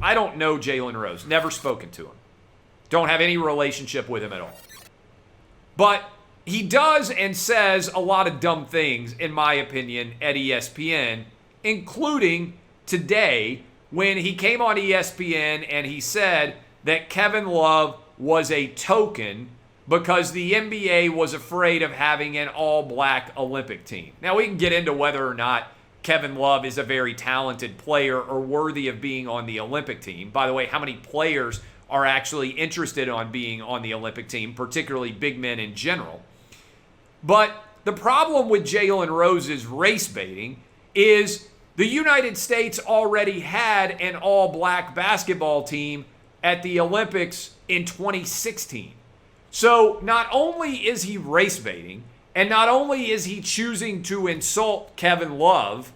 I don't know Jalen Rose. Never spoken to him. Don't have any relationship with him at all. But he does and says a lot of dumb things, in my opinion, at ESPN, including today when he came on ESPN and he said that Kevin Love was a token because the NBA was afraid of having an all-black Olympic team. Now, we can get into whether or not Kevin Love is a very talented player or worthy of being on the Olympic team. By the way, how many players are actually interested in being on the Olympic team, particularly big men in general? But the problem with Jalen Rose's race baiting is the United States already had an all-black basketball team at the Olympics in 2016. So not only is he race baiting, and not only is he choosing to insult Kevin Love,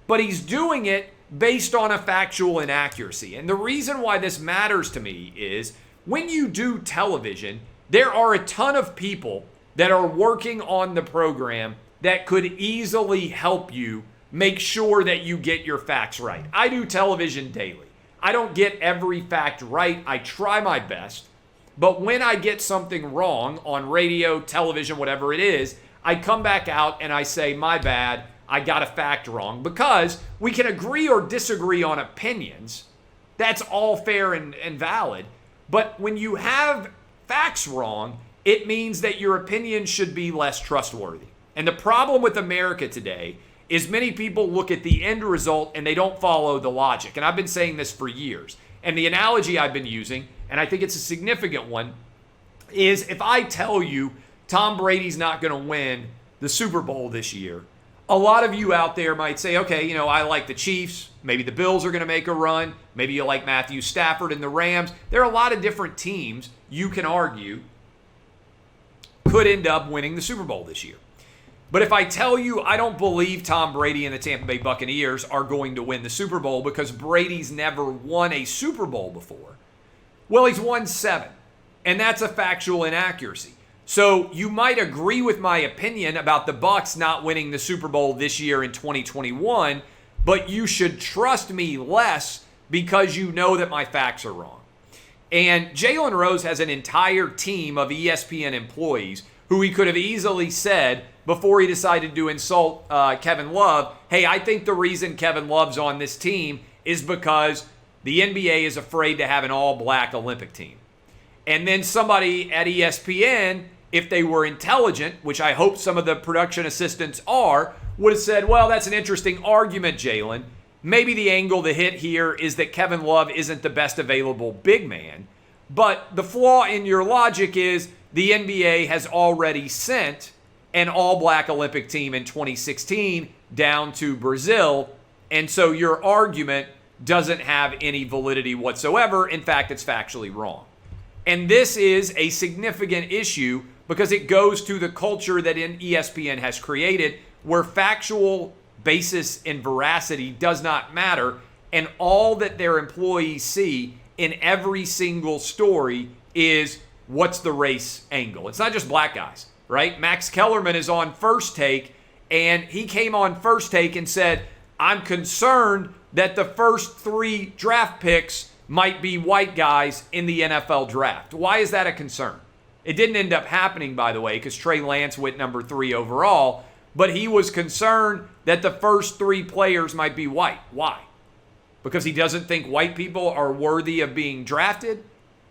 but he's doing it based on a factual inaccuracy. And the reason why this matters to me is when you do television, there are a ton of people that are working on the program that could easily help you make sure that you get your facts right. I do television daily. I don't get every fact right. I try my best. But when I get something wrong on radio, television, whatever it is, I come back out and I say, my bad, I got a fact wrong. Because we can agree or disagree on opinions. That's all fair and valid. But when you have facts wrong, it means that your opinion should be less trustworthy. And the problem with America today is many people look at the end result and they don't follow the logic. And I've been saying this for years. And the analogy I've been using, and I think it's a significant one, is if I tell you Tom Brady's not going to win the Super Bowl this year, a lot of you out there might say, okay, I like the Chiefs. Maybe the Bills are going to make a run. Maybe you like Matthew Stafford and the Rams. There are a lot of different teams you can argue could end up winning the Super Bowl this year. But if I tell you I don't believe Tom Brady and the Tampa Bay Buccaneers are going to win the Super Bowl because Brady's never won a Super Bowl before, well, he's won 7. And that's a factual inaccuracy. So you might agree with my opinion about the Bucs not winning the Super Bowl this year in 2021, but you should trust me less because you know that my facts are wrong. And Jalen Rose has an entire team of ESPN employees who he could have easily said before he decided to insult Kevin Love, hey, I think the reason Kevin Love's on this team is because the NBA is afraid to have an all-black Olympic team. And then somebody at ESPN, if they were intelligent, which I hope some of the production assistants are, would have said, well, that's an interesting argument, Jalen. Maybe the angle to hit here is that Kevin Love isn't the best available big man. But the flaw in your logic is the NBA has already sent an all-black Olympic team in 2016 down to Brazil. And so your argument doesn't have any validity whatsoever. In fact, it's factually wrong. And this is a significant issue because it goes to the culture that ESPN has created where factual basis and veracity does not matter. And all that their employees see in every single story is what's the race angle. It's not just black guys, right? Max Kellerman is on First Take, and he came on First Take and said, I'm concerned that the first 3 draft picks might be white guys in the NFL draft. Why is that a concern? It didn't end up happening, by the way, because Trey Lance went number 3 overall, but he was concerned that the first 3 players might be white. Why? Because he doesn't think white people are worthy of being drafted?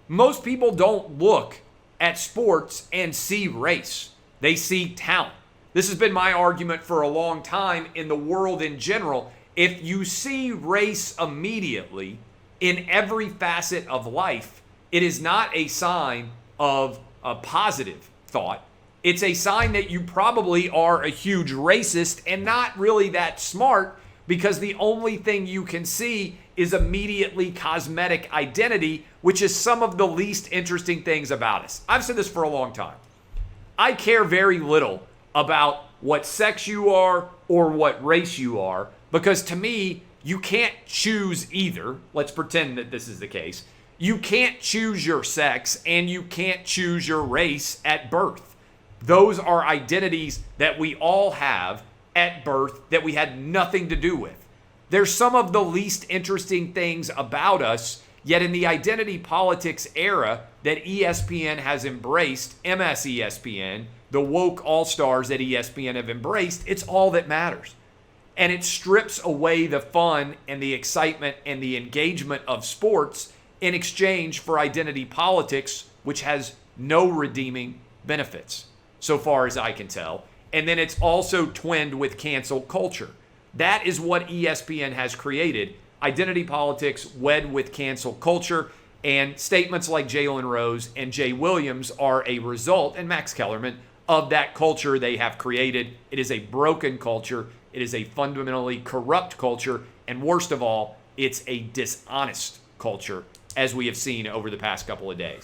Most people don't look at sports and see race. They see talent. This has been my argument for a long time in the world in general. If you see race immediately in every facet of life, it is not a sign of a positive thought. It's a sign that you probably are a huge racist and not really that smart because the only thing you can see is immediately cosmetic identity, which is some of the least interesting things about us. I've said this for a long time. I care very little about what sex you are or what race you are because to me, you can't choose either. Let's pretend that this is the case. You can't choose your sex and you can't choose your race at birth. Those are identities that we all have at birth that we had nothing to do with. They're some of the least interesting things about us. Yet in the identity politics era that ESPN has embraced, MS ESPN, the woke all-stars that ESPN have embraced, it's all that matters. And it strips away the fun and the excitement and the engagement of sports in exchange for identity politics, which has no redeeming benefits, so far as I can tell. And then it's also twinned with cancel culture. That is what ESPN has created. Identity politics wed with cancel culture, and statements like Jalen Rose and Jay Williams are a result, and Max Kellerman, of that culture they have created. It is a broken culture. It is a fundamentally corrupt culture. And worst of all, it's a dishonest culture, as we have seen over the past couple of days.